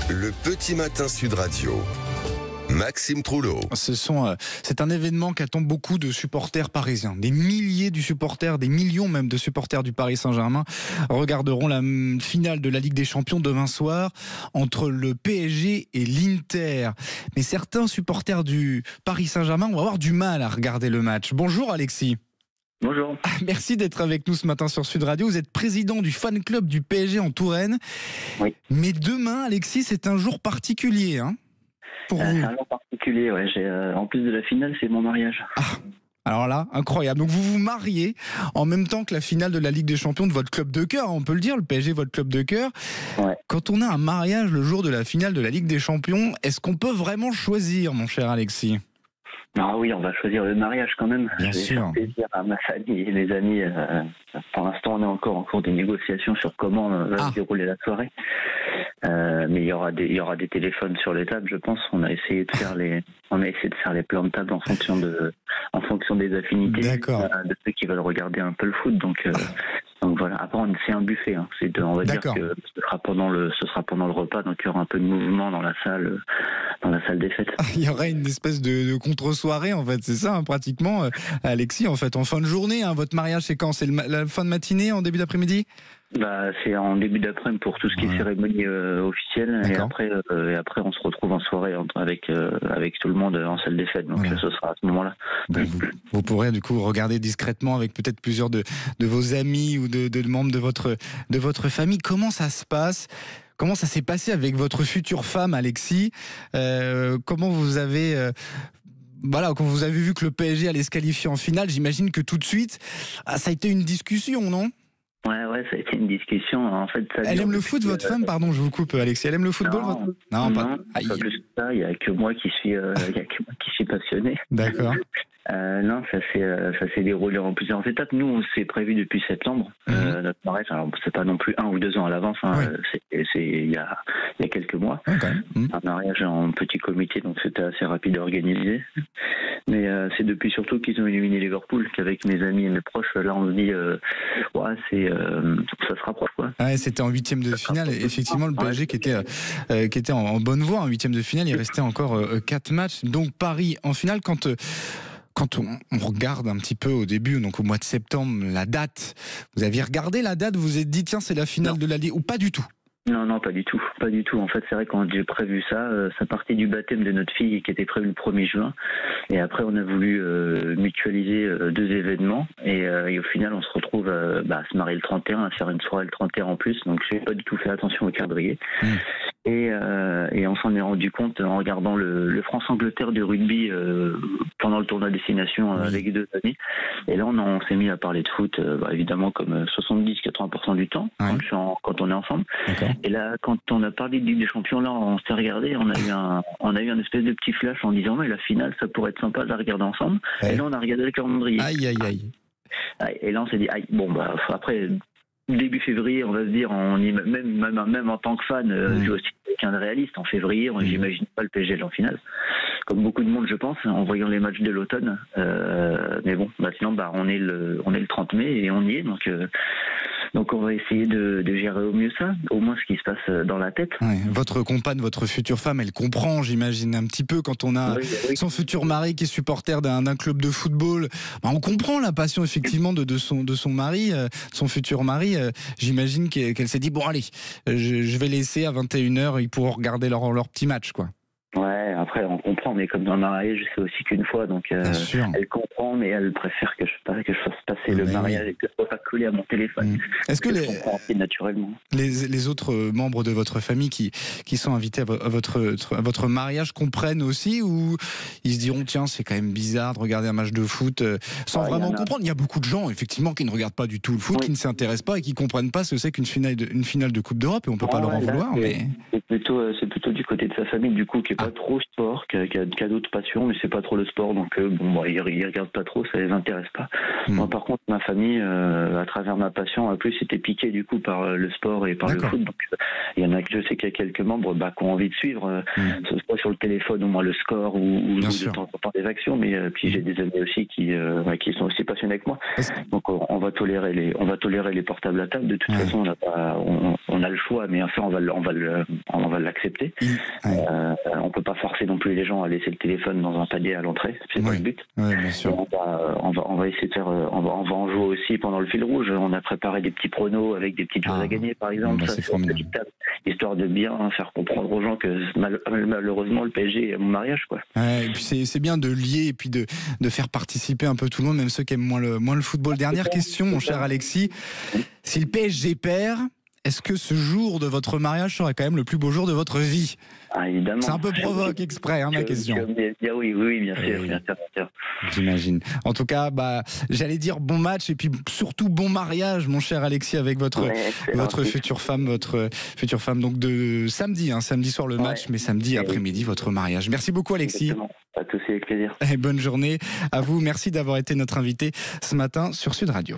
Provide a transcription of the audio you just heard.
Le petit matin Sud Radio. Maxime Trouleau. C'est un événement qui attend beaucoup de supporters parisiens. Des milliers de supporters, des millions même de supporters du Paris Saint-Germain regarderont la finale de la Ligue des Champions demain soir entre le PSG et l'Inter. Mais certains supporters du Paris Saint-Germain vont avoir du mal à regarder le match. Bonjour Alexis. Bonjour. Merci d'être avec nous ce matin sur Sud Radio. Vous êtes président du fan club du PSG en Touraine. Oui. Mais demain, Alexis, c'est un jour particulier, hein, pour vous. C'est un jour particulier, ouais. En plus de la finale, c'est mon mariage. Alors là, incroyable. Donc vous vous mariez en même temps que la finale de la Ligue des Champions de votre club de cœur, on peut le dire, le PSG, votre club de cœur. Ouais. Quand on a un mariage le jour de la finale de la Ligue des Champions, est-ce qu'on peut vraiment choisir, mon cher Alexis ? Ah oui, on va choisir le mariage quand même. Bien je vais sûr. faire plaisir à ma famille et mes amis. Pour l'instant, on est encore en cours des négociations sur comment va se dérouler la soirée. Mais il y aura des téléphones sur les tables, je pense. On a essayé de faire les plans de table en fonction des affinités de ceux qui veulent regarder un peu le foot. Donc voilà. Après, c'est un buffet. Hein. On va dire que ce sera pendant le repas. Donc il y aura un peu de mouvement dans la salle des fêtes. Il y aura une espèce de contre-soirée, en fait, c'est ça, hein, pratiquement, Alexis, en fait, en fin de journée. Hein, votre mariage, c'est quand ? C'est la fin de matinée, en début d'après-midi ? C'est en début d'après-midi pour tout ce qui est cérémonie officielle. Et après, on se retrouve en soirée avec tout le monde en salle des fêtes. Donc ce sera à ce moment-là. Vous pourrez du coup regarder discrètement avec peut-être plusieurs de vos amis ou de membres de votre famille. Comment ça se passe ? Comment ça s'est passé avec votre future femme, Alexis ? Comment vous avez... quand vous avez vu que le PSG allait se qualifier en finale, j'imagine que tout de suite, ça a été une discussion, non ? Ouais, ça a été une discussion. En fait, elle aime le foot, votre femme ? Pardon, je vous coupe, Alexis. Elle aime le football, Non, pas plus que ça. Il n'y a que moi qui suis passionné. D'accord. Non, ça s'est déroulé en plusieurs étapes. Nous, on s'est prévu depuis septembre notre mariage. Alors, c'est pas non plus 1 ou 2 ans à l'avance. Hein. C'est il y a quelques mois. Un mariage en petit comité, donc c'était assez rapide à organiser. Mais c'est depuis surtout qu'ils ont éliminé Liverpool qu'avec mes amis et mes proches, là, on se dit, ça se rapproche, quoi. Ouais, c'était en 8e de finale. Effectivement, le PSG qui était en bonne voie en 8e de finale, il restait encore 4 matchs. Donc Paris en finale. Quand on regarde un petit peu au début, donc au mois de septembre, la date, vous aviez regardé la date, vous vous êtes dit tiens, c'est la finale de la Ligue, ou pas du tout ? Non, pas du tout. En fait, c'est vrai, quand j'ai prévu ça partait du baptême de notre fille qui était prévu le 1er juin. Et après, on a voulu mutualiser 2 événements. Et au final, on se retrouve à se marier le 31, à faire une soirée le 31 en plus. Donc, je n'ai pas du tout fait attention au calendrier. Et on s'en est rendu compte en regardant le France-Angleterre de rugby pendant le tournoi destination avec 2 amis. Et là, on s'est mis à parler de foot, évidemment, comme 70-80% du temps, quand on est ensemble. D'accord. Et là, quand on a parlé de Ligue des Champions, là, on s'est regardé, on a eu un espèce de petit flash en disant mais la finale, ça pourrait être sympa de la regarder ensemble. Ouais. Et là, on a regardé le calendrier. Aïe. Et là, on s'est dit après début février, on va se dire, même en tant que fan, je suis aussi quelqu'un de réaliste. En février, j'imagine pas le PSG en finale, comme beaucoup de monde, je pense, en voyant les matchs de l'automne. Mais bon, maintenant, on est le 30 mai et on y est, donc on va essayer de gérer au mieux ça, au moins ce qui se passe dans la tête. Ouais. Votre compagne, votre future femme, elle comprend, j'imagine, un petit peu quand on a son futur mari qui est supporter d'un club de football. On comprend la passion effectivement de son mari, son futur mari. J'imagine qu'elle s'est dit bon allez, je vais laisser à 21h, ils pourront regarder leur petit match, quoi. Ouais, après on comprend, mais comme dans le mariage, c'est aussi qu'une fois, donc elle comprend, mais elle préfère que je fasse passer le mariage et que je ne sois pas collé à mon téléphone. Est-ce que naturellement les autres membres de votre famille qui sont invités à votre mariage comprennent aussi, ou ils se diront tiens, c'est quand même bizarre de regarder un match de foot sans vraiment comprendre? Il y a beaucoup de gens effectivement qui ne regardent pas du tout le foot, qui ne s'intéressent pas et qui comprennent pas ce que c'est qu'une finale de Coupe d'Europe, et on peut pas leur en vouloir. Mais c'est plutôt du côté de sa famille du coup qui est pas trop sport, qui a d'autres passions, mais c'est pas trop le sport, donc ils regardent pas trop, ça les intéresse pas. Moi, par contre, ma famille, à travers ma passion, en plus, était piquée du coup par le sport et par le foot. Donc, il y en a, je sais qu'il y a quelques membres qui ont envie de suivre, soit sur le téléphone, au moins le score, ou de temps en temps des actions. Mais puis j'ai des amis aussi qui sont aussi passionnés que moi. Donc on va tolérer les portables à table. De toute façon, on a le choix, mais enfin on va l'accepter. On peut pas forcer non plus les gens à laisser le téléphone dans un panier à l'entrée. C'est pas le but. Bien sûr. On va essayer de faire. On va en jouer aussi pendant le fil rouge. On a préparé des petits pronos avec des petites choses à gagner, par exemple. C'est formidable. Histoire de bien faire comprendre aux gens que malheureusement le PSG est à mon mariage, quoi. Et puis c'est bien de lier et puis de faire participer un peu tout le monde, même ceux qui aiment moins le football. Dernière question, mon cher Alexis. Si le PSG perd, est-ce que ce jour de votre mariage sera quand même le plus beau jour de votre vie? Évidemment. C'est un peu provoque exprès, ma question. Oui, bien sûr. J'imagine. En tout cas, j'allais dire bon match et puis surtout bon mariage, mon cher Alexis, avec votre future femme, donc de samedi soir le match, mais samedi après-midi votre mariage. Merci beaucoup, Alexis. Exactement. À tous, avec plaisir. Et bonne journée à vous. Merci d'avoir été notre invité ce matin sur Sud Radio.